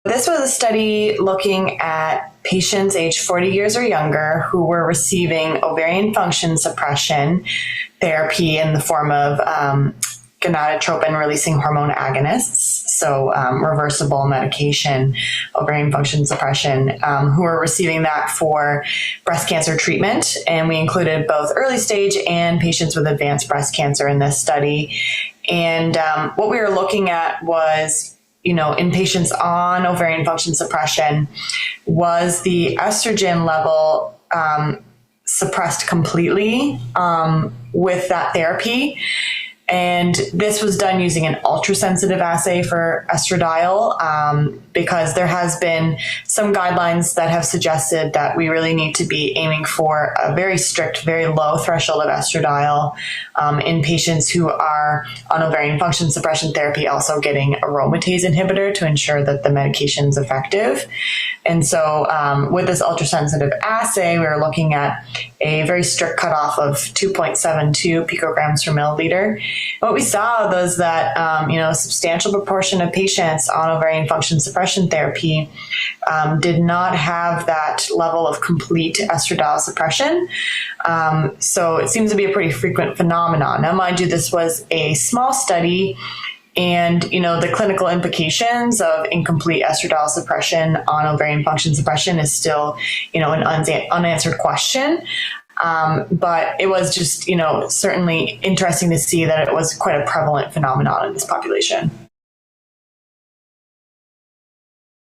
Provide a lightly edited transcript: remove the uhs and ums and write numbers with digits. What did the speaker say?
This was a study looking at patients aged 40 years or younger who were receiving ovarian function suppression therapy in the form of gonadotropin-releasing hormone agonists, so reversible medication, ovarian function suppression, who were receiving that for breast cancer treatment. And we included both early stage and patients with advanced breast cancer in this study. And what we were looking at was, in patients on ovarian function suppression, was the estrogen level suppressed completely with that therapy. And this was done using an ultrasensitive assay for estradiol because there has been some guidelines that have suggested that we really need to be aiming for a very strict, very low threshold of estradiol in patients who are on ovarian function suppression therapy, also getting aromatase inhibitor to ensure that the medication is effective. And so with this ultrasensitive assay, we were looking at a very strict cutoff of 2.72 picograms per milliliter. What we saw was that, a substantial proportion of patients on ovarian function suppression therapy did not have that level of complete estradiol suppression. So it seems to be a pretty frequent phenomenon. Now, mind you, this was a small study, and, the clinical implications of incomplete estradiol suppression on ovarian function suppression is still, an unanswered question. But it was just, certainly interesting to see that it was quite a prevalent phenomenon in this population.